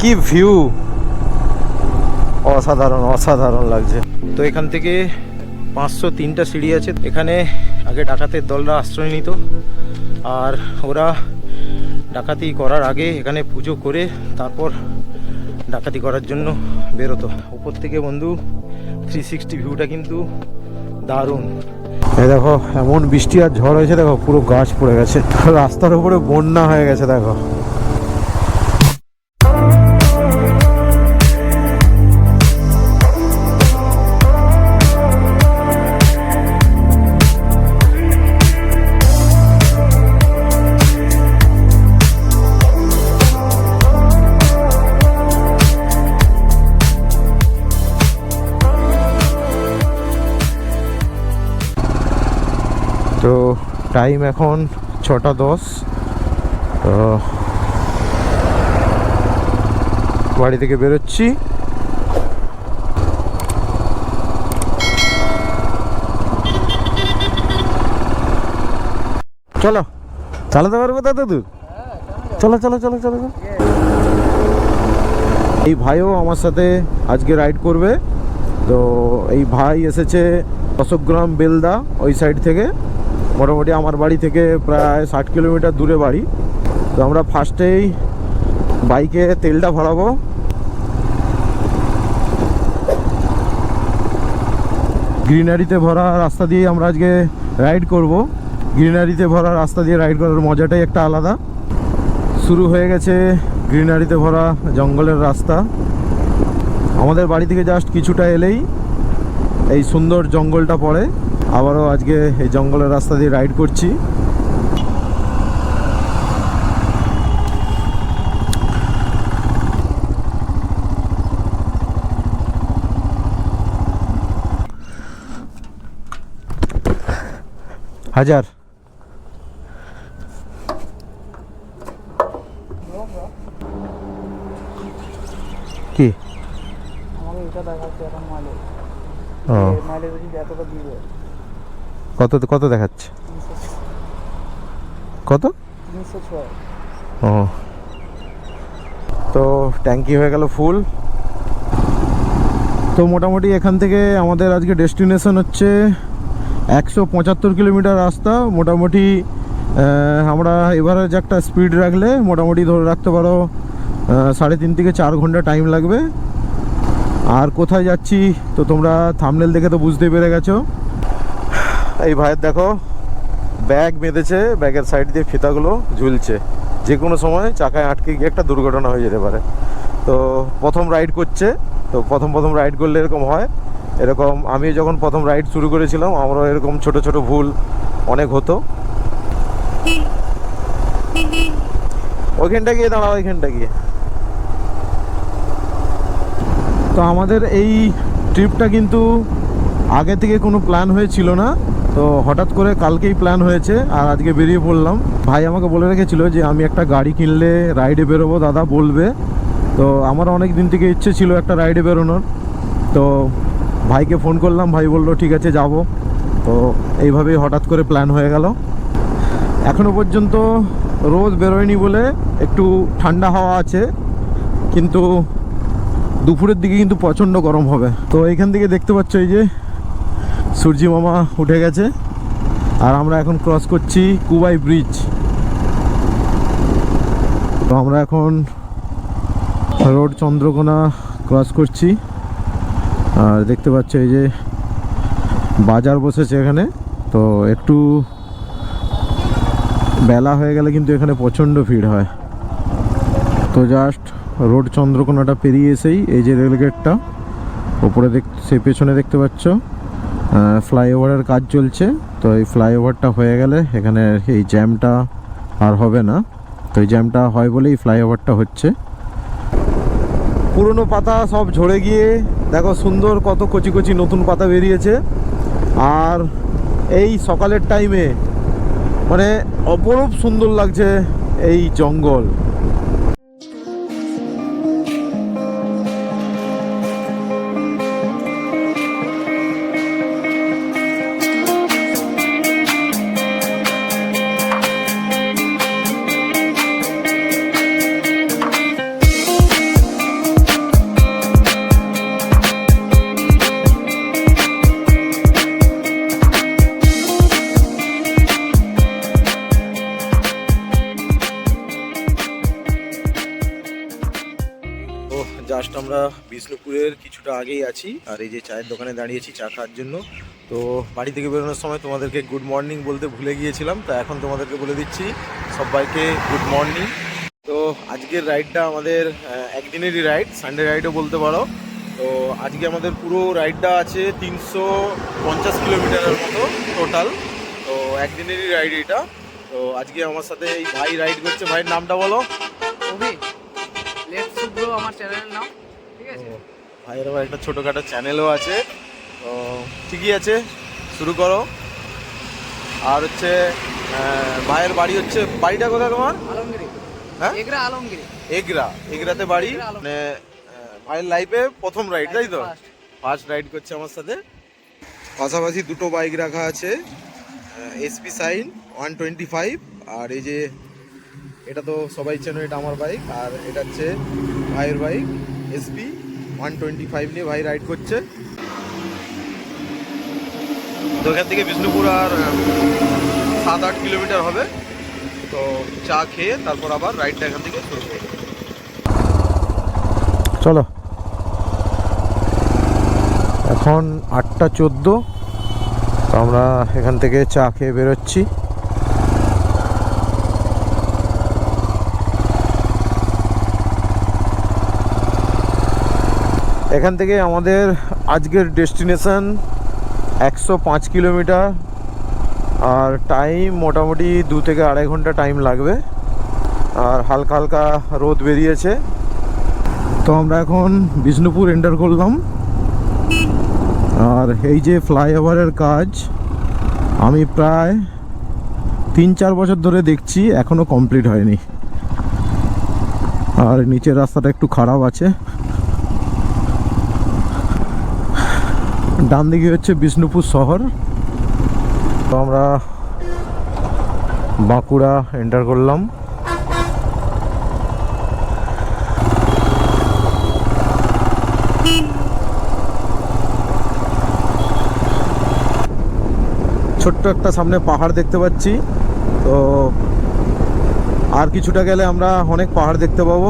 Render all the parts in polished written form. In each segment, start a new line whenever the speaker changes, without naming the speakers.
কি ভিউ, অসাধারণ অসাধারণ লাগছে। তো এখান থেকে 503টা সিঁড়ি আছে। এখানে আগে ডাকাতের দলরা আশ্রয় নিত, আর ওরা ডাকাতি করার আগে এখানে পুজো করে তারপর ডাকাতি করার জন্য বেরোতো। উপর থেকে বন্ধু 360 ভিউটা কিন্তু দারুণ। এই দেখো এমন বৃষ্টি আর ঝড় হয়েছে, দেখো পুরো গাছ পড়ে গেছে, রাস্তার উপরে বন্যা হয়ে গেছে দেখো। তো টাইম এখন 6:10। তো বাড়ি থেকে বেরোচ্ছি। চলো, চালাতে পারবো তো দূর? চলো চলো চলো চলো। এই ভাইও আমার সাথে আজকে রাইড করবে। তো এই ভাই এসেছে 10 গ্রাম বেলদা ওই সাইড থেকে, মোটামুটি আমার বাড়ি থেকে প্রায় 60 কিলোমিটার দূরে বাড়ি। তো আমরা ফার্স্টেই বাইকে তেলটা ভরাবো। গ্রিনারিতে ভরা রাস্তা দিয়ে আমরা আজকে রাইড করব। গ্রিনারিতে ভরা রাস্তা দিয়ে রাইড করার মজাটাই একটা আলাদা। শুরু হয়ে গেছে গ্রিনারিতে ভরা জঙ্গলের রাস্তা। আমাদের বাড়ি থেকে জাস্ট কিছুটা এলেই এই সুন্দর জঙ্গলটা পড়ে। আবারও আজকে এই জঙ্গলের রাস্তা দিয়ে রাইড করছি। হাজার কি কত কত দেখাচ্ছে? কত? 306। ও, তো ট্যাঙ্কি হয়ে গেল ফুল। তো মোটামুটি এখান থেকে আমাদের আজকে ডেস্টিনেশন হচ্ছে 175 কিলোমিটার রাস্তা। মোটামুটি আমরা এবারে যে একটা স্পিড রাখলে মোটামুটি ধরে রাখতে পারো 3.5 থেকে 4 ঘন্টা টাইম লাগবে। আর কোথায় যাচ্ছি তো তোমরা থাম্বনেল দেখে তো বুঝতেই পেরে গেছো। এই ভাইয়ের দেখো ব্যাগ বেঁধেছে, ব্যাগের সাইড দিয়ে ফিতাগুলো ঝুলছে, যে কোনো সময় চাকায় আটকে গিয়ে একটা দুর্ঘটনা হয়ে যেতে পারে। তো প্রথম রাইড করছে, তো প্রথম রাইড করলে এরকম হয়। এরকম আমি যখন প্রথম রাইড শুরু করেছিলাম আমারও এরকম ছোট ছোট ভুল অনেক হতো। ওইখানটা গিয়ে দাঁড়াও, ওইখানটা গিয়ে। তো আমাদের এই ট্রিপটা কিন্তু আগে থেকে কোনো প্ল্যান হয়েছিল না, তো হঠাৎ করে কালকেই প্ল্যান হয়েছে আর আজকে বেরিয়ে পড়লাম। ভাই আমাকে বলে রেখেছিল যে আমি একটা গাড়ি কিনলে রাইডে বেরোবো, দাদা বলবে। তো আমার অনেক দিন থেকে ইচ্ছে ছিল একটা রাইডে বেরোনোর। তো ভাইকে ফোন করলাম, ভাই বললো ঠিক আছে যাব। তো এইভাবেই হঠাৎ করে প্ল্যান হয়ে গেল। এখনো পর্যন্ত রোদ বেরোয়নি বলে একটু ঠান্ডা হাওয়া আছে, কিন্তু দুপুরের দিকে কিন্তু প্রচণ্ড গরম হবে। তো এইখান থেকে দেখতে পাচ্ছ এই যে সূর্যি মামা উঠে গেছে, আর আমরা এখন ক্রস করছি কুবাই ব্রিজ। তো আমরা এখন রোড চন্দ্রকোনা ক্রস করছি, আর দেখতে পাচ্ছ এই যে বাজার বসেছে এখানে। তো একটু বেলা হয়ে গেলে কিন্তু এখানে প্রচণ্ড ভিড় হয়। তো জাস্ট রোড চন্দ্রকোনাটা পেরিয়ে এসেই এই যে রেলগেটটা ওপরে সেই পেছনে দেখতে পাচ্ছ ফ্লাইওভারের কাজ চলছে। তো এই ফ্লাইওভারটা হয়ে গেলে এখানে এই জ্যামটা আর হবে না। তো এই জ্যামটা হয় বলেই ফ্লাইওভারটা হচ্ছে। পুরনো পাতা সব ঝরে গিয়ে দেখো সুন্দর কত কচি কচি নতুন পাতা বেরিয়েছে। আর এই সকালের টাইমে মানে অপরূপ সুন্দর লাগছে এই জঙ্গল। জাস্ট আমরা বিষ্ণুপুরের কিছুটা আগেই আছি, আর এই যে চায়ের দোকানে দাঁড়িয়েছি চা খাওয়ার জন্য। তো বাড়ি থেকে বেরোনোর সময় তোমাদেরকে গুড মর্নিং বলতে ভুলে গিয়েছিলাম, তো এখন তোমাদেরকে বলে দিচ্ছি সবাইকে গুড মর্নিং। তো আজকের রাইডটা আমাদের একদিনেরই রাইড, সানডে রাইডও বলতে পারো। তো আজকে আমাদের পুরো রাইডটা আছে 350 কিলোমিটারের মতো টোটাল। তো একদিনেরই রাইড এটা। তো আজকে আমার সাথে এই ভাই রাইড করছে। ভাইয়ের নামটা বলো।
আমার চ্যানেলের নাম, ঠিক আছে।
ভাইয়ের আবার একটা ছোটোখাটো চ্যানেলও আছে। তো ঠিকই আছে, শুরু করো। আর হচ্ছে ভাইয়ের বাড়ি হচ্ছে, বাড়িটা কোথায় তোমার?
আলমগিরি।
হ্যাঁ,
এগরা আলমগিরি।
এগরাতে বাড়ি। মানে ভাইয়ের লাইফে প্রথম রাইড, তাই তো? ফার্স্ট রাইড করছে আমার সাথে। পাশাপাশি দুটো বাইক রাখা আছে, এসপি সাইন 125। আর এই যে এটা তো সবাই চেনো, এটা আমার বাইক। আর এটা হচ্ছে ভাইয়ের বাইক এসপি 125 নিয়ে ভাই রাইড করছে। তো এখান থেকে বিষ্ণুপুর আর 7-8 কিলোমিটার হবে। তো চা খেয়ে তারপর আবার রাইডটা এখান থেকে শুরু করব। চলো, এখন 8:14। তো আমরা এখান থেকে চা খেয়ে বেরোচ্ছি। এখান থেকে আমাদের আজকের ডেস্টিনেশন 105 কিলোমিটার, আর টাইম মোটামুটি 2 থেকে 2.5 ঘন্টা টাইম লাগবে। আর হালকা হালকা রোদ বেরিয়েছে। তো আমরা এখন বিষ্ণুপুর এন্টার করলাম। আর এই যে ফ্লাইওভারের কাজ আমি প্রায় 3-4 বছর ধরে দেখছি, এখনো কমপ্লিট হয়নি। আর নিচের রাস্তাটা একটু খারাপ আছে। ডান দিকে হচ্ছে বিষ্ণুপুর শহর। তো আমরা বাঁকুড়া এন্টার করলাম। ছোট্ট একটা সামনে পাহাড় দেখতে পাচ্ছি। তো আর কিছুটা গেলে আমরা অনেক পাহাড় দেখতে পাবো।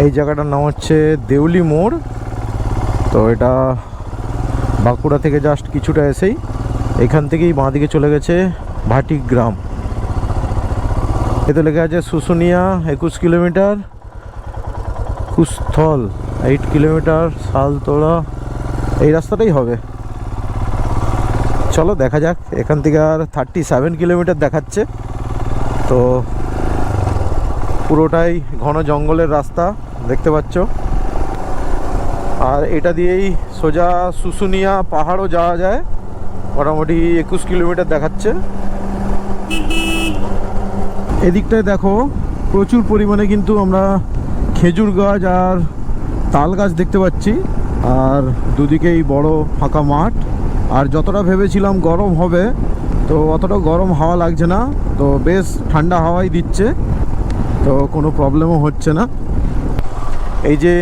এই জায়গাটার নাম হচ্ছে দেউলি মোড়। তো এটা বাঁকুড়া থেকে জাস্ট কিছুটা এসেই এখান থেকেই বাঁ দিকে চলে গেছে ভাটিক গ্রাম। এতে লেখা আছে শুশুনিয়া 21 কিলোমিটার, কুস্থল 8 কিলোমিটার, শালতোড়া এই রাস্তাটাই হবে। চলো দেখা যাক। এখান থেকে আর 37 কিলোমিটার দেখাচ্ছে। তো পুরোটাই ঘন জঙ্গলের রাস্তা দেখতে পাচ্ছ। আর এটা দিয়েই সোজা শুশুনিয়া পাহাড়ও যাওয়া যায়। মোটামুটি 21 কিলোমিটার দেখাচ্ছে। এদিকটায় দেখো প্রচুর পরিমাণে কিন্তু আমরা খেজুর গাছ আর তাল গাছ দেখতে পাচ্ছি। আর দুদিকেই বড় ফাঁকা মাঠ। আর যতটা ভেবেছিলাম গরম হবে, তো অতটা গরম হাওয়া লাগছে না। তো বেশ ঠান্ডা হাওয়াই দিচ্ছে, তো কোনো প্রবলেমও হচ্ছে না। এই যে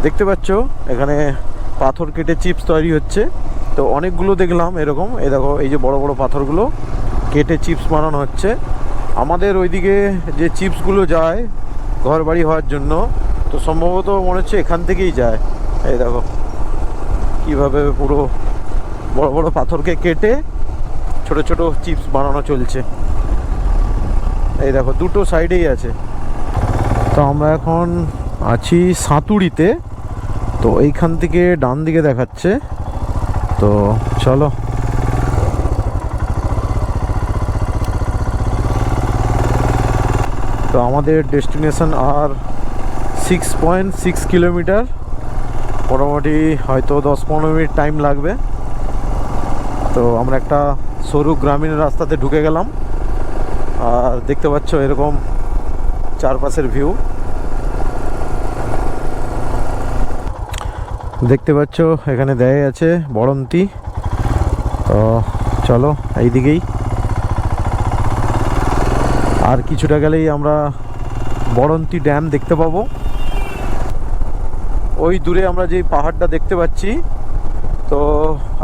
দেখতে পাচ্ছ এখানে পাথর কেটে চিপস তৈরি হচ্ছে। তো অনেকগুলো দেখলাম এরকম। এই দেখো, এই যে বড় বড় পাথরগুলো কেটে চিপস বানানো হচ্ছে। আমাদের ওইদিকে যে চিপসগুলো যায় ঘর বাড়ি হওয়ার জন্য, তো সম্ভবত মনে হচ্ছে এখান থেকেই যায়। এই দেখো কীভাবে পুরো বড় বড় পাথরকে কেটে ছোট ছোট চিপস বানানো চলছে। এই দেখো দুটো সাইডেই আছে। তো আমরা এখন আছি সাঁতুড়িতে। তো এইখান থেকে ডান দিকে দেখাচ্ছে। তো চলো। তো আমাদের ডেস্টিনেশন আর 6.6 কিলোমিটার, মোটামুটি হয়তো 10-15 মিনিট টাইম লাগবে। তো আমরা একটা সরু গ্রামীণ রাস্তাতে ঢুকে গেলাম। আর দেখতে পাচ্ছ এরকম চারপাশের ভিউ দেখতে পাচ্ছ। এখানে দেয়া আছে বড়ন্তি। তো চলো এই দিকেই। আর কিছুটা গেলেই আমরা বড়ন্তি ড্যাম দেখতে পাবো। ওই দূরে আমরা যে পাহাড়টা দেখতে পাচ্ছি, তো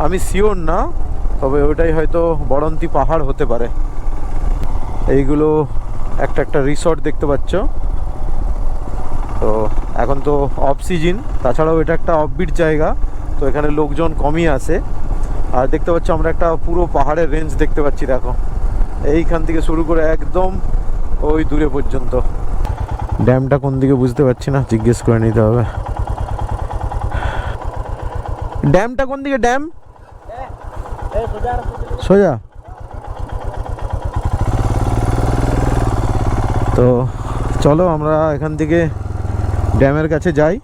আমি শিওর না, তবে ওইটাই হয়তো বড়ন্তি পাহাড় হতে পারে। এইগুলো একটা একটা রিসর্ট দেখতে পাচ্ছ। তো এখন তো অফ সিজন, তাছাড়াও এটা একটা অফবিট জায়গা, তো এখানে লোকজন কমই আসে। আর দেখতে পাচ্ছ আমরা একটা পুরো পাহাড়ের রেঞ্জ দেখতে পাচ্ছি, দেখো এইখান থেকে শুরু করে একদম ওই দূরে পর্যন্ত। ড্যামটা কোন দিকে বুঝতে পারছি না, জিজ্ঞেস করে নিতে হবে। ড্যামটা কোন দিকে? ড্যাম সোজা। তো চলো আমরা এখান থেকে ড্যামের কাছে যাই।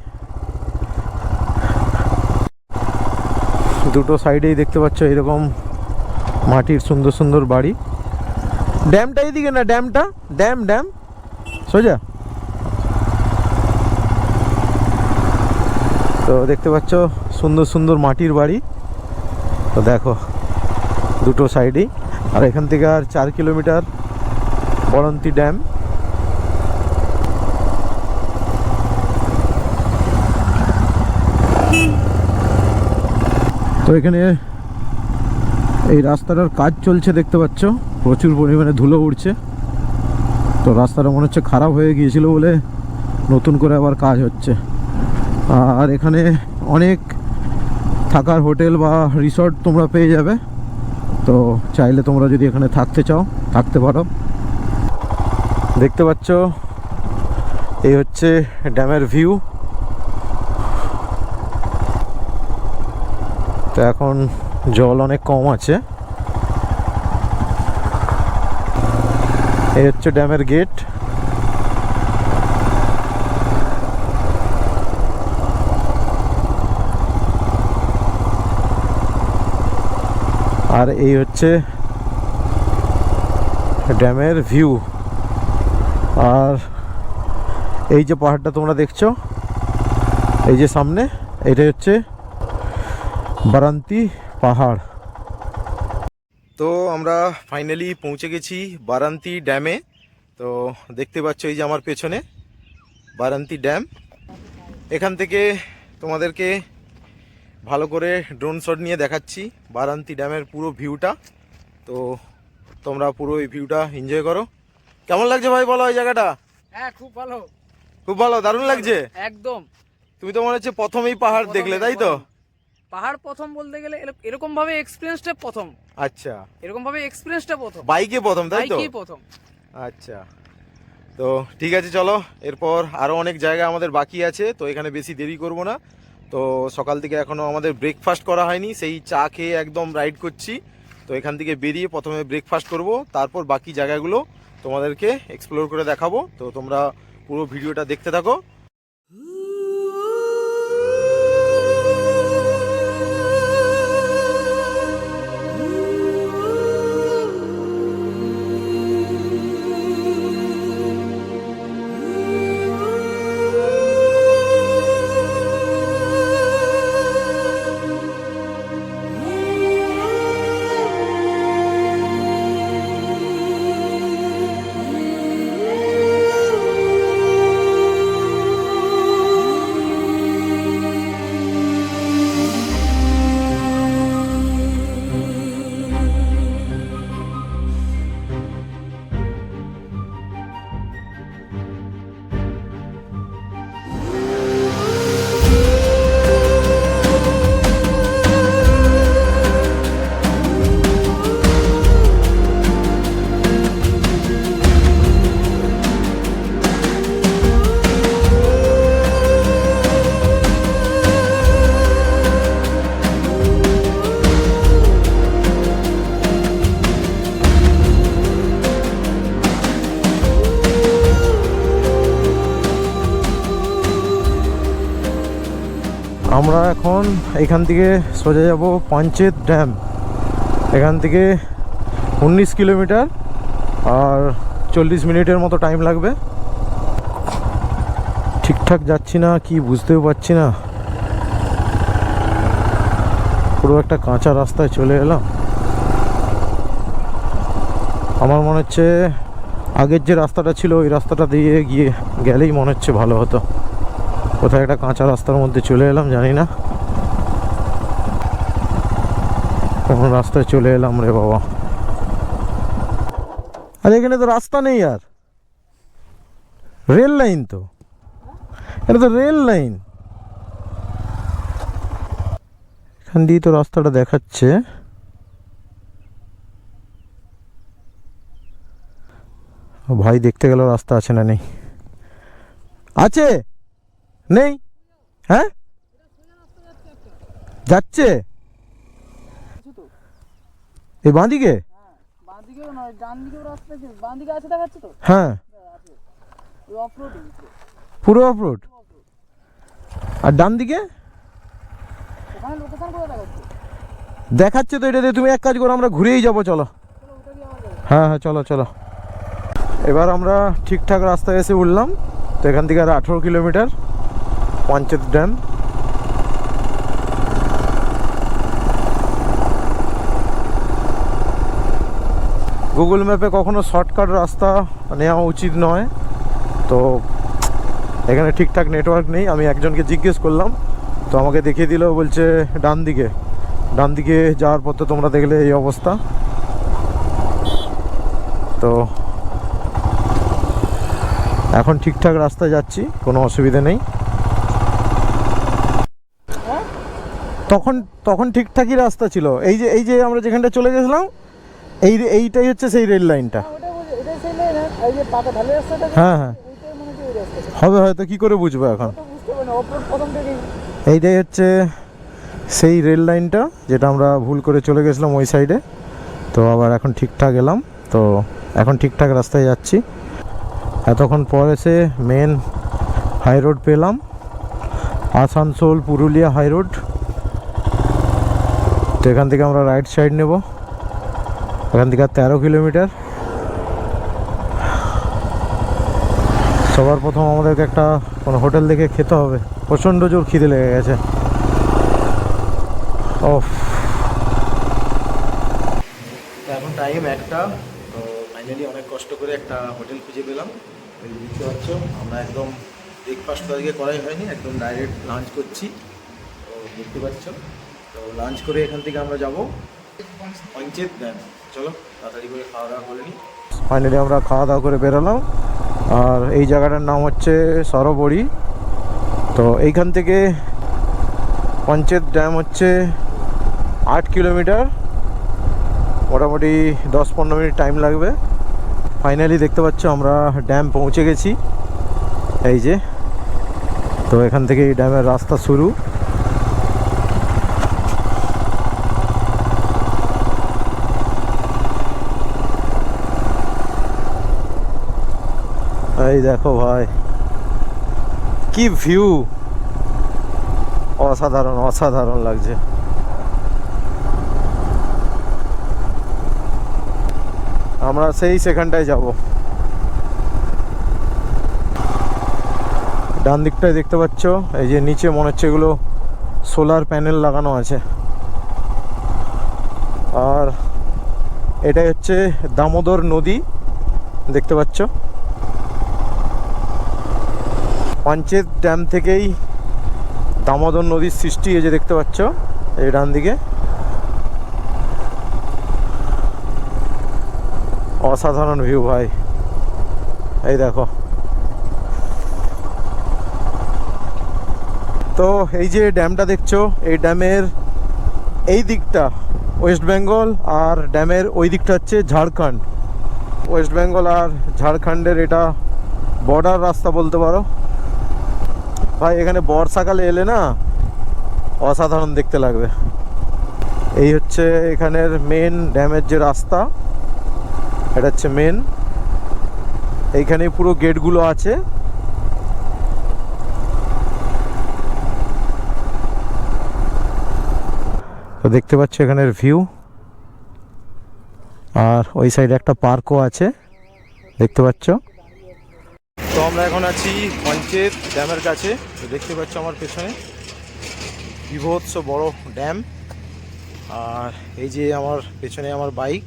দুটো সাইডেই দেখতে পাচ্ছ এরকম মাটির সুন্দর সুন্দর বাড়ি। ড্যামটা এইদিকে না? ড্যামটা ড্যাম ড্যাম সোজা। তো দেখতে পাচ্ছ সুন্দর সুন্দর মাটির বাড়ি। তো দেখো দুটো সাইডেই। আর এখান থেকে আর 4 কিলোমিটার বরন্তী ড্যাম। তো এখানে এই রাস্তাটার কাজ চলছে, দেখতে পাচ্ছ প্রচুর পরিমাণে ধুলো উড়ছে। তো রাস্তাটা মনে হচ্ছে খারাপ হয়ে গিয়েছিল বলে নতুন করে আবার কাজ হচ্ছে। আর এখানে অনেক থাকার হোটেল বা রিসর্ট তোমরা পেয়ে যাবে। তো চাইলে তোমরা যদি এখানে থাকতে চাও থাকতে পারো। দেখতে পাচ্ছ এই হচ্ছে ড্যামের ভিউ। তো এখন জল অনেক কম আছে। এই হচ্ছে ড্যামের গেট। আর এই হচ্ছে ড্যামের ভিউ। আর এই যে পাহাড়টা তোমরা দেখছো, এই যে সামনে, এটা হচ্ছে বারান্তি পাহাড়। তো আমরা ফাইনালি পৌঁছে গেছি বারান্তি ড্যামে। তো দেখতে পাচ্ছ এই যে আমার পেছনে বারান্তি ড্যাম। এখান থেকে তোমাদেরকে ভালো করে ড্রোন শট নিয়ে দেখাচ্ছি বারান্তি ড্যামের পুরো ভিউটা। তো তোমরা পুরো এই ভিউটা এনজয় করো। কেমন লাগছে ভাই বলো এই জায়গাটা?
হ্যাঁ, খুব ভালো।
খুব ভালো, দারুণ লাগছে
একদম।
তুমি তো মনে হচ্ছে প্রথমেই পাহাড় দেখলে, তাই তো?
পাহাড় প্রথম বলতে গেলে এরকম ভাবে এক্সপেরিয়েন্সটা প্রথম।
আচ্ছা,
এরকম ভাবে এক্সপেরিয়েন্সটা প্রথম,
বাইকে প্রথম, তাই তো?
বাইকেই প্রথম।
আচ্ছা, তো ঠিক আছে, চলো এরপর আরও অনেক জায়গা আমাদের বাকি আছে। তো এখানে বেশি দেরি করব না। তো সকাল থেকে এখনও আমাদের ব্রেকফাস্ট করা হয়নি, সেই চা খেয়ে একদম রাইড করছি। তো এখান থেকে বেরিয়ে প্রথমে ব্রেকফাস্ট করব, তারপর বাকি জায়গাগুলো তোমাদেরকে এক্সপ্লোর করে দেখাবো। তো তোমরা পুরো ভিডিওটা দেখতে থাকো। আমরা এখন এখান থেকে সোজা যাব পাঞ্চেত ড্যাম। এখান থেকে 19 কিলোমিটার আর 40 মিনিটের মতো টাইম লাগবে। ঠিকঠাক যাচ্ছি না কি বুঝতেও পারছি না, পুরো একটা কাঁচা রাস্তায় চলে এলাম। আমার মনে হচ্ছে আগের যে রাস্তাটা ছিল ওই রাস্তাটা দিয়ে গিয়ে গেলেই মনে হচ্ছে ভালো হতো। কোথায় একটা কাঁচা রাস্তার মধ্যে চলে এলাম, জানি না কোন রাস্তায় চলে এলাম রে বাবা। আর এখানে তো রাস্তা নেই, আর রেল লাইন তো এটা তো রেল লাইন, এখান দিয়ে তো রাস্তাটা দেখাচ্ছে। ভাই দেখতে গেল রাস্তা আছে না নেই, আছে নেই, হ্যাঁ যাচ্ছে এই বাঁদিকে,
বাঁদিকেও নয় ডান দিকেও রাস্তা আছে, বাঁ দিকে আছে দেখাচ্ছে তো,
হ্যাঁ
আছে ওই অফরোডিং
পুরো অফ রোড। আর ডান দিকে
ওখানে লোকেশন কোথায় দেখাচ্ছে?
দেখাচ্ছে তো এটা দিয়ে। তুমি এক কাজ করো, আমরা ঘুরেই যাবো, চলো।
চলো ওটা দিয়ে আবার যাবো।
হ্যাঁ হ্যাঁ চলো চলো। এবার আমরা ঠিকঠাক রাস্তায় এসে উঠলাম। তো এখান থেকে আর 18 কিলোমিটার পঞ্চায়েত ড্যাম। গুগল ম্যাপে কখনো শর্টকাট রাস্তা নেওয়া উচিত নয়। তো এখানে ঠিকঠাক নেটওয়ার্ক নেই। আমি একজনকে জিজ্ঞেস করলাম, তো আমাকে দেখিয়ে দিল, বলছে ডান দিকে। ডান দিকে যাওয়ার পর তো তোমরা দেখলে এই অবস্থা। তো এখন ঠিকঠাক রাস্তায় যাচ্ছি, কোনো অসুবিধা নেই। তখন তখন ঠিকঠাকই রাস্তা ছিল। এই যে আমরা যেখানটা চলে গেছিলাম, এইটাই হচ্ছে সেই রেল লাইনটা।
ওটা বুঝে এটাই সেই লাইন, এই যে পাকা ঢালাই রাস্তাটা,
হ্যাঁ হ্যাঁ
ওইটাই মনে হচ্ছে ওই রাস্তা।
হবে হয়তো, কি করে বুঝবো এখন।
তো বুঝতে পারি না, অফরোড প্রথম থেকেই।
এইটাই হচ্ছে সেই রেল লাইনটা যেটা আমরা ভুল করে চলে গেছিলাম ওই সাইডে। তো আবার এখন ঠিকঠাক এলাম, তো এখন ঠিকঠাক রাস্তায় যাচ্ছি। এতক্ষণ পর এসে মেন হাই রোড পেলাম, আসানসোল পুরুলিয়া হাই রোড। তো এখান থেকে আমরা রাইট সাইড নেব। এখান থেকে 13 কিলোমিটার। সবার প্রথম আমাদেরকে একটা কোনো হোটেল দেখে খেতে হবে, প্রচণ্ড জোর খিদে লেগে গেছে। ওফ, এখন টাইম 1টা। তো ফাইনালি অনেক কষ্ট করে একটা হোটেল খুঁজে পেলাম। এই দেখতে পাচ্ছ, আমরা একদম ব্রেকফাস্ট তো আজকে করাই হয়নি, একদম ডাইরেক্ট লাঞ্চ করছি। তো দেখতে পাচ্ছ, তো লাঞ্চ করে এখান থেকে আমরা যাব পঞ্চায়েত ড্যাম। চলো তাড়াতাড়ি করে খাওয়া দাওয়া করে নিই। ফাইনালি আমরা খাওয়া দাওয়া করে বেরোলাম। আর এই জায়গাটার নাম হচ্ছে সরোবরী। তো এইখান থেকে পঞ্চায়েত ড্যাম হচ্ছে 8 কিলোমিটার, মোটামুটি 10-15 মিনিট টাইম লাগবে। ফাইনালি দেখতে পাচ্ছ আমরা ড্যাম পৌঁছে গেছি, এই যে। তো এখান থেকে এই ড্যামের রাস্তা শুরু। এই দেখো ভাই, কি ভিউ, অসাধারণ অসাধারণ লাগছে। আমরা সেই সেখানটায় যাব। ডান দিকটায় দেখতে পাচ্ছ, এই যে নিচে মনে হচ্ছে এগুলো সোলার প্যানেল লাগানো আছে। আর এটাই হচ্ছে দামোদর নদী, দেখতে পাচ্ছ। পঞ্চায়েত ড্যাম থেকেই দামোদর নদীর সৃষ্টি, এই যে দেখতে পাচ্ছ এই ডান দিকে। অসাধারণ ভিউ ভাই, এই দেখো। তো এই যে ড্যামটা দেখছো, এই ড্যামের এই দিকটা ওয়েস্ট বেঙ্গল, আর ড্যামের ওই দিকটা হচ্ছে ঝাড়খণ্ড। ওয়েস্ট বেঙ্গল আর ঝাড়খণ্ডের এটা বর্ডার রাস্তা বলতে পারো ভাই। এখানে বর্ষাকালে এলে না অসাধারণ দেখতে লাগবে। এই হচ্ছে এখানের মেন ড্যামের যে রাস্তা, এটা হচ্ছে মেন। এইখানে পুরো গেটগুলো আছে। তো দেখতে পাচ্ছ এখানের ভিউ। আর ওই সাইডে একটা পার্কও আছে, দেখতে পাচ্ছ। তো আমরা এখন আছি পঞ্চায়েত ড্যামের কাছে। তো দেখতে পাচ্ছ আমার পেছনে বিভৎস বড় ড্যাম। আর এই যে আমার পেছনে আমার বাইক।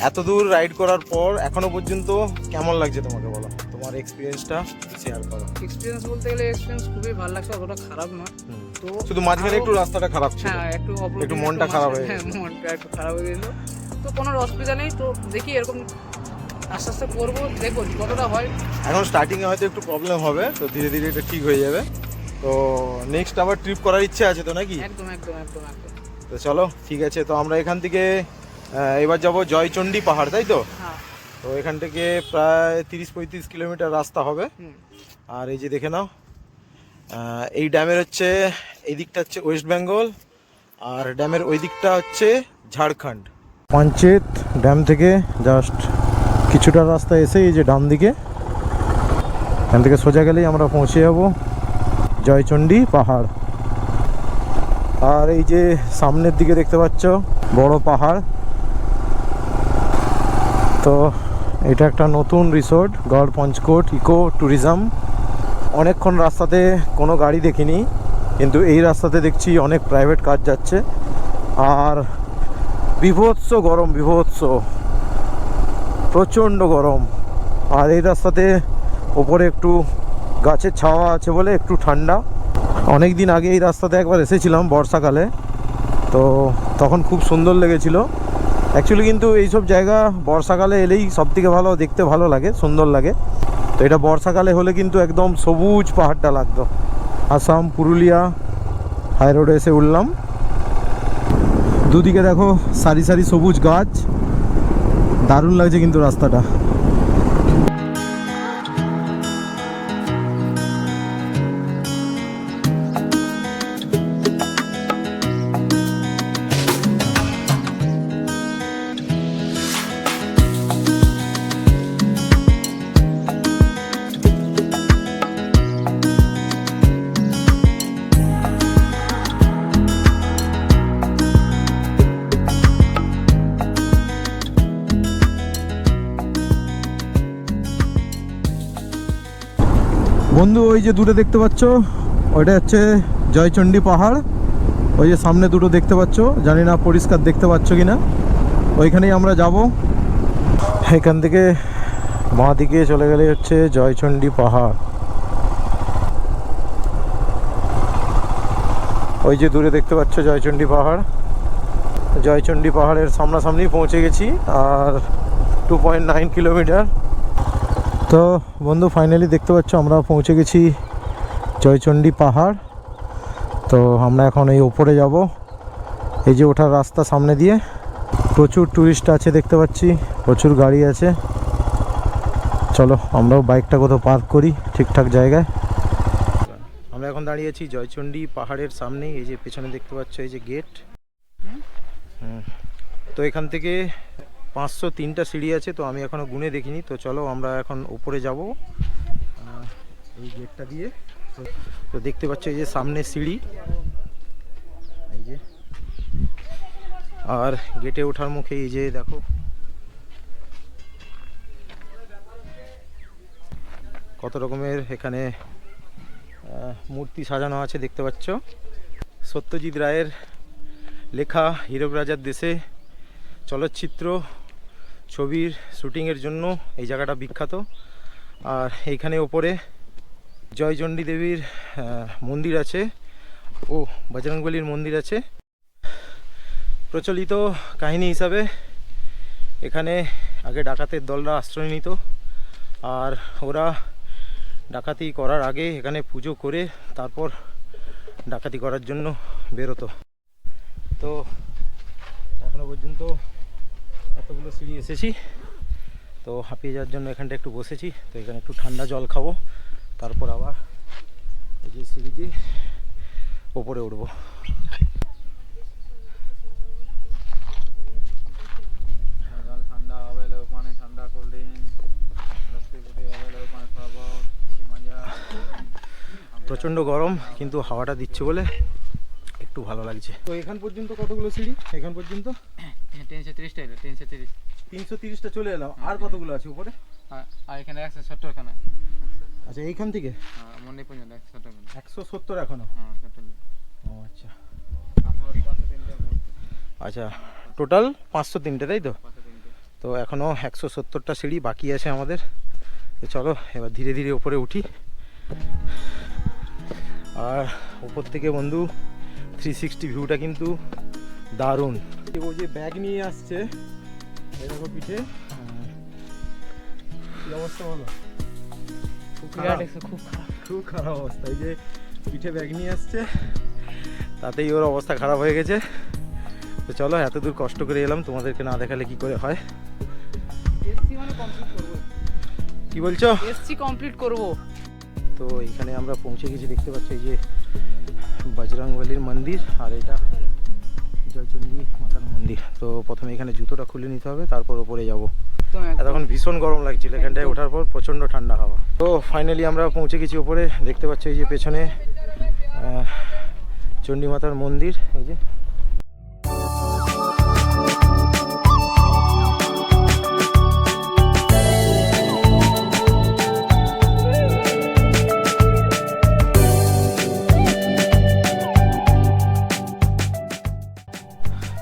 এত দূর রাইড করার পর এখনো পর্যন্ত কেমন লাগছে তোমাকে, বলো তোমার এক্সপিরিয়েন্সটা শেয়ার করো।
এক্সপিরিয়েন্স বলতে গেলে এক্সপিরিয়েন্স খুবই ভালো লাগছে, অতটা খারাপ নয়। তো
শুধু মাঝখানে একটু রাস্তাটা খারাপ ছিল,
হ্যাঁ
একটু মনটা খারাপ হয়ে
হ্যাঁ মনটা একটু খারাপ হয়ে গেছিল। তো কোনো অসুবিধা নেই, তো দেখি এরকম আস্তে আস্তে করবো, দেখো কতটা হয়।
এখন স্টার্টিংয়ে হয়তো একটু প্রবলেম হবে, তো ধীরে ধীরে এটা ঠিক হয়ে যাবে। তো নেক্সট আবার ট্রিপ করার ইচ্ছে আছে তো নাকি?
একদম একদম একদম একদম।
তো চলো ঠিক আছে, তো আমরা এখান থেকে এবার যাব জয়চণ্ডী পাহাড়, তাই তো?
হ্যাঁ।
তো এখান থেকে প্রায় 30-35 কিলোমিটার রাস্তা হবে। আর এই যে দেখে নাও, এই ড্যামের হচ্ছে এই দিকটা হচ্ছে ওয়েস্ট বেঙ্গল, আর ড্যামের ওই দিকটা হচ্ছে ঝাড়খণ্ড। পঞ্চেত ড্যাম থেকে জাস্ট কিছুটা রাস্তা এসে এই যে ডান দিকে, এখান থেকে সোজা গেলেই আমরা পৌঁছে যাব জয়চণ্ডী পাহাড়। আর এই যে সামনের দিকে দেখতে পাচ্ছ বড় পাহাড়, তো এটা একটা নতুন রিসোর্ট গড় পঞ্চকোট ইকো ট্যুরিজম। অনেকক্ষণ রাস্তাতে কোনো গাড়ি দেখিনি, কিন্তু এই রাস্তাতে দেখছি অনেক প্রাইভেট কার যাচ্ছে। আর বিভৎস গরম, বিভৎস প্রচণ্ড গরম। আর এই রাস্তাতে ওপরে একটু গাছের ছাওয়া আছে বলে একটু ঠান্ডা। অনেক দিন আগে এই রাস্তাতে একবার এসেছিলাম বর্ষাকালে, তো তখন খুব সুন্দর লেগেছিল অ্যাকচুয়ালি। কিন্তু এইসব জায়গা বর্ষাকালে এলেই সব থেকে ভালো, দেখতে ভালো লাগে, সুন্দর লাগে। তো এটা বর্ষাকালে হলে কিন্তু একদম সবুজ পাহাড়টা লাগতো। আসাম পুরুলিয়া হাই রোডে এসে উঠলাম, দুদিকে দেখো সারি সারি সবুজ গাছ, দারুণ লাগছে কিন্তু রাস্তাটা। বন্ধু ওই যে দূরে দেখতে পাচ্ছ ওইটা হচ্ছে জয়চণ্ডী পাহাড়। ওই যে সামনে দুটো দেখতে পাচ্ছ, জানি না পরিষ্কার দেখতে পাচ্ছ কিনা, ওইখানেই আমরা যাব। এখান থেকে বাঁ দিকে চলে গেলে হচ্ছে জয়চণ্ডী পাহাড়। ওই যে দূরে দেখতে পাচ্ছ জয়চণ্ডী পাহাড়। জয়চণ্ডী পাহাড়ের সামনাসামনি পৌঁছে গেছি, আর 2.9 কিলোমিটার। তো বন্ধু ফাইনালি দেখতে পাচ্ছ আমরা পৌঁছে গেছি জয়চণ্ডী পাহাড়। তো আমরা এখন এই উপরে যাব, এই যে ওঠার রাস্তা সামনে দিয়ে। প্রচুর টুরিস্ট আছে দেখতে পাচ্ছি, প্রচুর গাড়ি আছে। চলো আমরাও বাইকটা কোথাও পার্ক করি ঠিকঠাক জায়গায়। আমরা এখন দাঁড়িয়ে আছি জয়চণ্ডী পাহাড়ের সামনেই, এই যে পেছনে দেখতে পাচ্ছ এই যে গেট। তো এখান থেকে 503টা সিঁড়ি আছে, তো আমি এখনো গুনে দেখিনি। তো চলো আমরা এখন উপরে যাব এই গেটটা দিয়ে। তো দেখতে পাচ্ছ এই যে সামনে সিঁড়ি, এই যে, আর গেটে ওঠার মুখে এই যে দেখো কত রকমের এখানে মূর্তি সাজানো আছে দেখতে পাচ্ছ। সত্যজিৎ রায়ের লেখা হীরক রাজার দেশে চলচ্চিত্র ছবির শুটিংয়ের জন্য এই জায়গাটা বিখ্যাত। আর এইখানে ওপরে জয়চণ্ডী দেবীর মন্দির আছে ও বজরংবলীর মন্দির আছে। প্রচলিত কাহিনী হিসাবে এখানে আগে ডাকাতের দলরা আশ্রয় নিত, আর ওরা ডাকাতি করার আগে এখানে পুজো করে তারপর ডাকাতি করার জন্য বেরোতো। তো এখনো পর্যন্ত এতগুলো সিঁড়ি এসেছি, তো হাঁপিয়ে যাওয়ার জন্য এখানটা একটু বসেছি। তো এখানে একটু ঠান্ডা জল খাবো, তারপর আবার এই যে সিঁড়ি দিয়ে ওপরে উঠবো।
ঠান্ডা অ্যাভেলেবল পানি, ঠান্ডা কোল্ড ড্রিঙ্ক, অ্যাভেলেবল পানি খাওয়াবো, মজা।
প্রচণ্ড গরম, কিন্তু হাওয়াটা দিচ্ছে বলে একটু ভালো লাগছে। তো এখান পর্যন্ত কতগুলো সিঁড়ি? এখান পর্যন্ত
330টা এলো, 330।
330টা চলে এলাম। আর কতগুলো আছে উপরে?
আর এখানে 170 খানা।
আচ্ছা এইখান থেকে
মন্দির পর্যন্ত 170 খানা।
170 এখনো?
হ্যাঁ 170।
ও আচ্ছা আচ্ছা, টোটাল 503টে তাই তো? তো তো এখনও 170টা সিঁড়ি বাকি আছে আমাদের। তো চলো এবার ধীরে ধীরে উপরে উঠি। আর উপর থেকে বন্ধু 360 ভিউটা কিন্তু দারুণ। ও যে ব্যাগ নিয়ে আসছে এরকম পিঠে, কি অবস্থা বলো? খুব খারাপ অবস্থা। এই যে পিঠে ব্যাগ নিয়ে আসছে, তাতেই ওর অবস্থা খারাপ হয়ে গেছে। তো চলো এত দূর কষ্ট করে এলাম, তোমাদেরকে না দেখালে কি করে হয়। কি বলছো?
এসছি কমপ্লিট করব।
তো এখানে আমরা পৌঁছে গেছি, দেখতে পাচ্ছি এই যে বজরংবলীর মন্দির আর এটা জয়চণ্ডী মাতার মন্দির। তো প্রথমে এখানে জুতোটা খুলে নিতে হবে, তারপর ওপরে যাব। তখন ভীষণ গরম লাগছিল, এখানটায় ওঠার পর প্রচণ্ড ঠান্ডা হাওয়া। তো ফাইনালি আমরা পৌঁছে গেছি ওপরে। দেখতে পাচ্ছ এই যে পেছনে চণ্ডী মাতার মন্দির। এই যে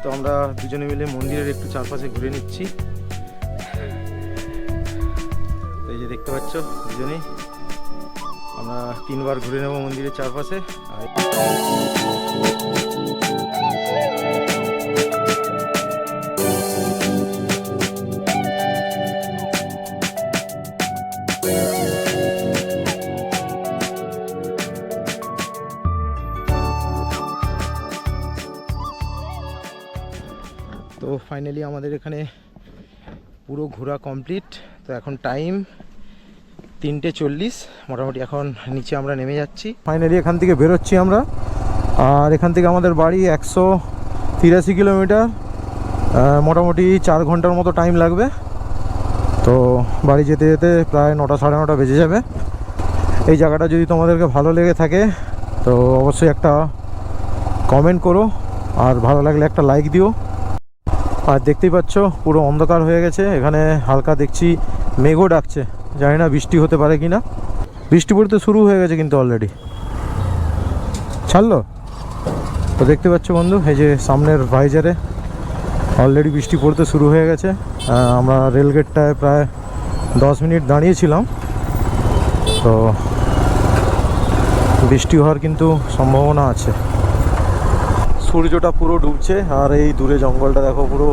তো আমরা দুজনে মিলে মন্দিরের একটু চারপাশে ঘুরে নিচ্ছি। এই যে দেখতে পাচ্ছ দুজনেই আমরা 3বার ঘুরে নেব মন্দিরের চারপাশে। তো ফাইনালি আমাদের এখানে পুরো ঘোরা কমপ্লিট। তো এখন টাইম 3:40 মোটামুটি। এখন নিচে আমরা নেমে যাচ্ছি। ফাইনালি এখান থেকে বেরোচ্ছি আমরা। আর এখান থেকে আমাদের বাড়ি 183 কিলোমিটার, মোটামুটি 4 ঘন্টার মতো টাইম লাগবে। তো বাড়ি যেতে যেতে প্রায় 9টা সাড়ে 9টা বেজে যাবে। এই জায়গাটা যদি তোমাদেরকে ভালো লেগে থাকে তো অবশ্যই একটা কমেন্ট করো, আর ভালো লাগলে একটা লাইক দিও। আর দেখতেই পাচ্ছ পুরো অন্ধকার হয়ে গেছে, এখানে হালকা দেখছি মেঘও ডাকছে, জানি না বৃষ্টি হতে পারে কি না। বৃষ্টি পড়তে শুরু হয়ে গেছে কিন্তু অলরেডি, ছাড়লো। তো দেখতে পাচ্ছ বন্ধু এই যে সামনের ভাইজারে অলরেডি বৃষ্টি পড়তে শুরু হয়ে গেছে। আমরা রেলগেটটায় প্রায় 10 মিনিট দাঁড়িয়েছিলাম। তো বৃষ্টি হওয়ার কিন্তু সম্ভাবনা আছে। সূর্যটা পুরো ডুবছে আর এই দূরে জঙ্গলটা দেখো পুরো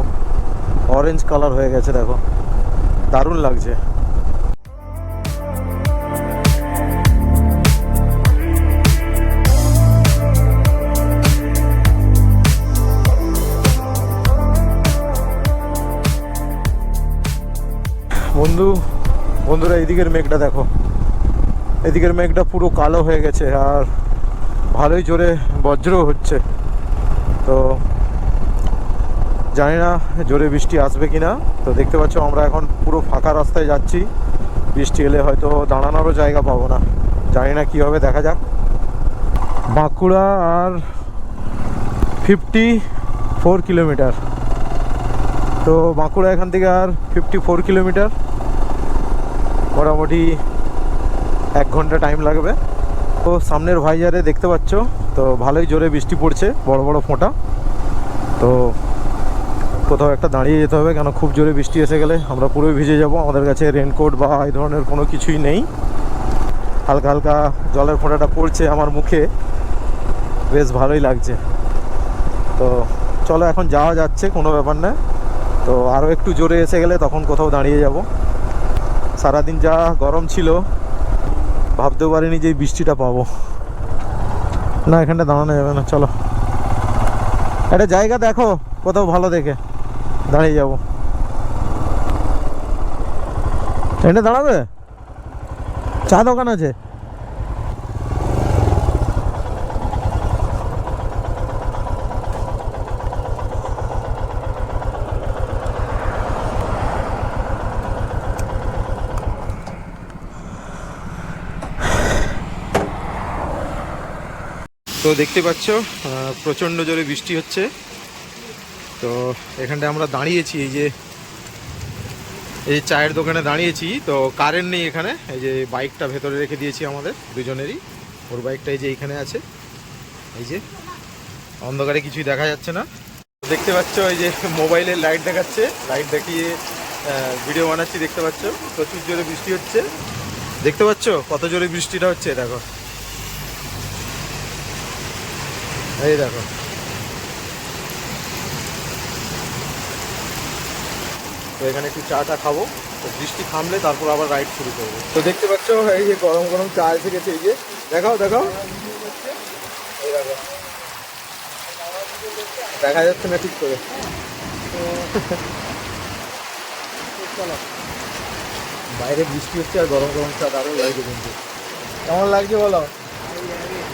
অরেঞ্জ কালার হয়ে গেছে, দেখো দারুণ লাগছে। বন্ধুরা এদিকের মেঘটা দেখো, এদিকের মেঘটা পুরো কালো হয়ে গেছে আর ভালোই জোরে বজ্রও হচ্ছে। তো জানি না জোরে বৃষ্টি আসবে কি না। তো দেখতে পাচ্ছ আমরা এখন পুরো ফাঁকা রাস্তায় যাচ্ছি, বৃষ্টি এলে হয়তো দাঁড়ানোরও জায়গা পাবো না, জানি না কী হবে, দেখা যাক। বাঁকুড়া আর 54 কিলোমিটার। তো বাঁকুড়া এখান থেকে আর 54 কিলোমিটার, মোটামুটি 1 ঘন্টা টাইম লাগবে। তো সামনের ভাইজারে দেখতে পাচ্ছ তো ভালোই জোরে বৃষ্টি পড়ছে, বড় বড় ফোঁটা। তো কোথাও একটা দাঁড়িয়ে যেতে হবে, কেন খুব জোরে বৃষ্টি এসে গেলে আমরা পুরোই ভিজে যাব। আমাদের কাছে রেনকোট বা এই ধরনের কোনো কিছুই নেই। হালকা হালকা জলের ফোঁটাটা পড়ছে আমার মুখে, বেশ ভালোই লাগছে। তো চলো এখন যাওয়া যাচ্ছে, কোনো ব্যাপার না। তো আরও একটু জোরে এসে গেলে তখন কোথাও দাঁড়িয়ে যাব। সারাদিন যা গরম ছিল, ভাবতেও পারিনি যে বৃষ্টিটা পাবো। না এখানটা দাঁড়ানো যাবে না, চলো একটা জায়গা দেখো কোথাও ভালো দেখে দাঁড়িয়ে যাব। এখানে দাঁড়াবে, চা দোকান আছে। তো দেখতে পাচ্ছ প্রচণ্ড জোরে বৃষ্টি হচ্ছে। তো এখানটায় আমরা দাঁড়িয়েছি, এই যে চায়ের দোকানে দাঁড়িয়েছি। তো কারেন্ট নেই এখানে, এই যে বাইকটা ভেতরে রেখে দিয়েছি আমাদের দুজনেরই। ওর বাইকটা এই যে এইখানে আছে, এই যে অন্ধকারে কিছুই দেখা যাচ্ছে না। দেখতে পাচ্ছ এই যে মোবাইলের লাইট দেখাচ্ছে, লাইট দেখিয়ে ভিডিও বানাচ্ছি, দেখতে পাচ্ছ প্রচুর জোরে বৃষ্টি হচ্ছে। দেখতে পাচ্ছ কত জোরে বৃষ্টিটা হচ্ছে, দেখো এই দেখো। তো এখানে একটু চাটা খাবো, তো বৃষ্টি থামলে তারপর আবার রাইড শুরু করবো। তো দেখতে পাচ্ছ এই যে গরম গরম চা এসে গেছে, এই যে দেখাও দেখাও, এই দেখো দেখা যাচ্ছে না ঠিক করে। বাইরে বৃষ্টি হচ্ছে আর গরম গরম চা, দারুণ লাগছে কিন্তু। কেমন লাগছে বলো?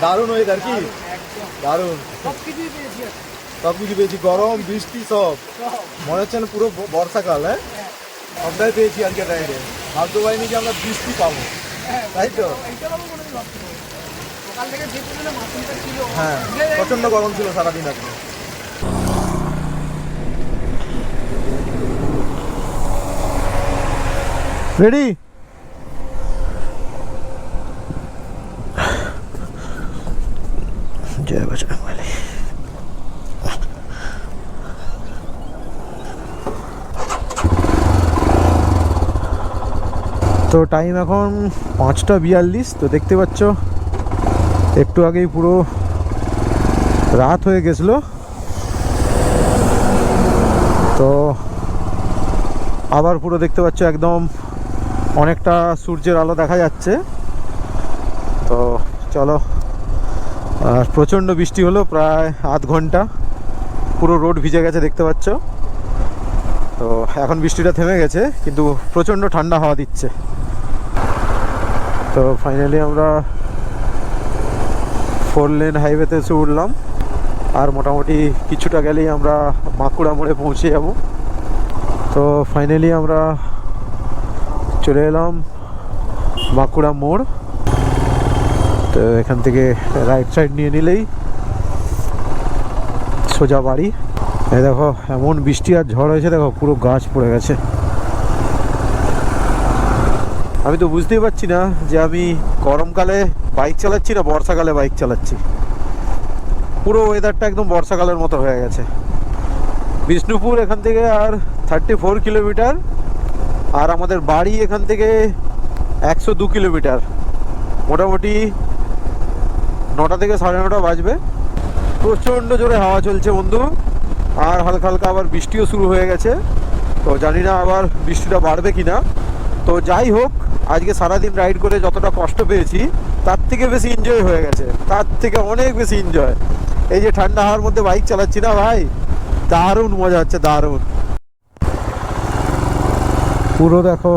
দারুণ ওয়েদার কি, দারুণ সব কিছু পেয়েছি, গরম বৃষ্টি সব, মনে হচ্ছে না পুরো বর্ষাকাল। হ্যাঁ সবটাই পেয়েছি আজকে রাইডে। ভাবতে পারিনি যে আমরা বৃষ্টি পাবো, তাই তো? হ্যাঁ প্রচন্ড গরম ছিল সারাদিন আজকে। রেডি? জয় বজরংবলী। তো টাইম এখন 5:42। তো দেখতে পাচ্ছ একটু আগেই পুরো রাত হয়ে গেছিলো। তো আবার পুরো দেখতে পাচ্ছ একদম অনেকটা সূর্যের আলো দেখা যাচ্ছে। তো চলো, আর প্রচণ্ড বৃষ্টি হলো প্রায় আধ ঘন্টা, পুরো রোড ভিজে গেছে দেখতে পাচ্ছ। তো এখন বৃষ্টিটা থেমে গেছে, কিন্তু প্রচণ্ড ঠান্ডা হাওয়া দিচ্ছে। তো ফাইনালি আমরা 4 লেন হাইওয়েতে এসে উঠলাম, আর মোটামুটি কিছুটা গেলেই আমরা বাঁকুড়া মোড়ে পৌঁছে যাব। তো ফাইনালি আমরা চলে এলাম বাঁকুড়া মোড়। তো এখান থেকে রাইট সাইড নিয়ে নিলেই সোজা বাড়ি। এই দেখো এমন বৃষ্টি আর ঝড় হয়েছে, দেখো পুরো গাছ পড়ে গেছে। আমি তো বুঝতেই পারছি না যে আমি গরমকালে বাইক চালাচ্ছি না বর্ষাকালে বাইক চালাচ্ছি। পুরো ওয়েদারটা একদম বর্ষাকালের মতো হয়ে গেছে। বিষ্ণুপুর এখান থেকে আর 34 কিলোমিটার, আর আমাদের বাড়ি এখান থেকে 102 কিলোমিটার। মোটামুটি 9টা থেকে 9:30 বাজবে। প্রচণ্ড জোরে হাওয়া চলছে বন্ধু, আর হালকা হালকা আবার বৃষ্টিও শুরু হয়ে গেছে। তো জানি না আবার বৃষ্টিটা বাড়বে কি না। তো যাই হোক, আজকে সারাদিন রাইড করে যতটা কষ্ট পেয়েছি তার থেকে বেশি এনজয় হয়ে গেছে, তার থেকে অনেক বেশি এনজয়। এই যে ঠান্ডা হাওয়ার মধ্যে বাইক চালাচ্ছি না ভাই, দারুণ মজা হচ্ছে, দারুণ। পুরো দেখো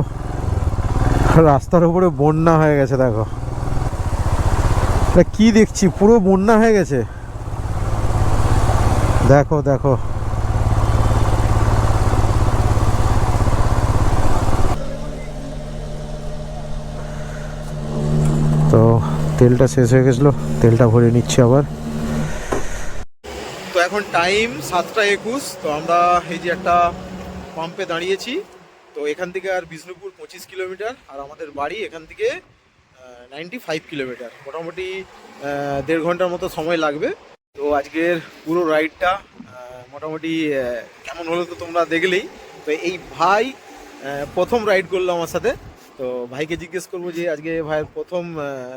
রাস্তার উপরে বন্যা হয়ে গেছে, দেখো কি দেখছি, পুরো বন্যা হয়ে গেছে, দেখো দেখো। তো তেলটা শেষ হয়ে গেছিলো, তেলটা ভরে নিচ্ছি আবার। তো এখন টাইম 7:21। তো আমরা এই যে একটা পাম্পে দাঁড়িয়েছি। তো এখান থেকে আর বিষ্ণুপুর 25 কিলোমিটার, আর আমাদের বাড়ি এখান থেকে 95 কিলোমিটার। মোটামুটি 1.5 ঘন্টার মতো সময় লাগবে। তো আজকের পুরো রাইডটা মোটামুটি কেমন হলো তো তোমরা দেখলেই। তো এই ভাই প্রথম রাইড করলো আমার সাথে। তো ভাইকে জিজ্ঞেস করবো যে আজকে ভাইয়ের প্রথম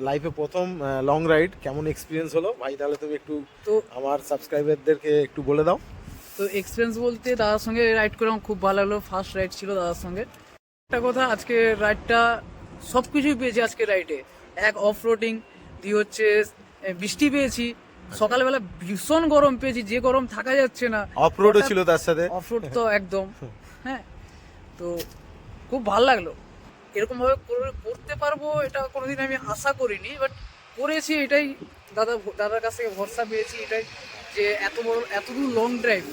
লাইফে প্রথম লং রাইড, কেমন এক্সপিরিয়েন্স হলো ভাই? তাহলে তুমি একটু
তো
আমার সাবস্ক্রাইবারদেরকে একটু বলে দাও।
তো এক্সপিরিয়েন্স বলতে দাদার সঙ্গে রাইড করে আমার খুব ভালো লাগলো। ফার্স্ট রাইড ছিল দাদার সঙ্গে। একটা কথা, আজকে রাইডটা সব কিছুই পেয়েছি আজকে রাইডে। এক অফ রোডিং দিয়ে হচ্ছে বৃষ্টি পেয়েছি, সকালবেলা ভীষণ গরম পেয়েছি, যে গরম থাকা যাচ্ছে না।
অফ রোডও ছিল তার সাথে।
অফ রোড তো একদম, হ্যাঁ। তো খুব ভালো লাগলো। এরকম ভাবে করতে পারবো এটা কোনোদিন আমি আশা করিনি, বাট করেছি। এটাই দাদার কাছ থেকে ভরসা পেয়েছি, এটাই যে এতদূর লং ড্রাইভ,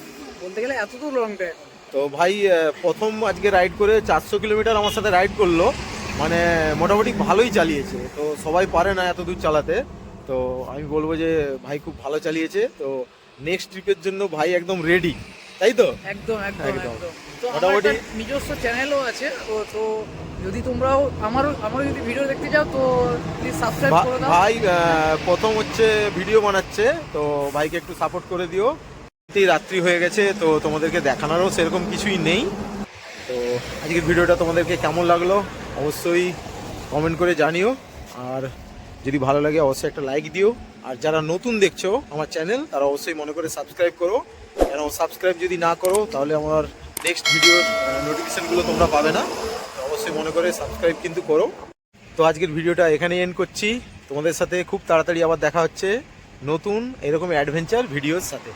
বলতে গেলে এতদূর লং ড্রাইভ।
তো ভাই প্রথম আজকে রাইড করে 400 কিলোমিটার আমার সাথে রাইড করলো, মানে মোটামুটি ভালোই চালিয়েছে। তো সবাই পারে না এত দূর চালাতে। তো আমি বলবো যে ভাই খুব ভালো চালিয়েছে। তো নেক্সট ট্রিপের জন্য ভাই একদম রেডি, তাই তো?
একদম একদম
একদম।
একদম। তো আমার
মোটামুটি
একটা নিজস্ব চ্যানেলও আছে। তো যদি তোমরাও আমার যদি ভিডিও দেখতে চাও তো প্লিজ সাবস্ক্রাইব করে দাও।
ভাই প্রথম হচ্ছে ভিডিও বানাচ্ছে, তো ভাইকে একটু সাপোর্ট করে দিও। রাত্রি হয়ে গেছে, তো তোমাদেরকে দেখানোরও সেরকম কিছুই নেই। তো আজকের ভিডিওটা তোমাদেরকে কেমন লাগলো অবশ্যই কমেন্ট করে জানিও, আর যদি ভালো লাগে অবশ্যই একটা লাইক দিও। আর যারা নতুন দেখছো আমার চ্যানেল তারা অবশ্যই মনে করে সাবস্ক্রাইব করো, কেন সাবস্ক্রাইব যদি না করো তাহলে আমার নেক্সট ভিডিওর নোটিফিকেশানগুলো তোমরা পাবে না। তো অবশ্যই মনে করে সাবস্ক্রাইব কিন্তু করো। তো আজকের ভিডিওটা এখানেই এন্ড করছি, তোমাদের সাথে খুব তাড়াতাড়ি আবার দেখা হচ্ছে নতুন এরকম অ্যাডভেঞ্চার ভিডিওর সাথে।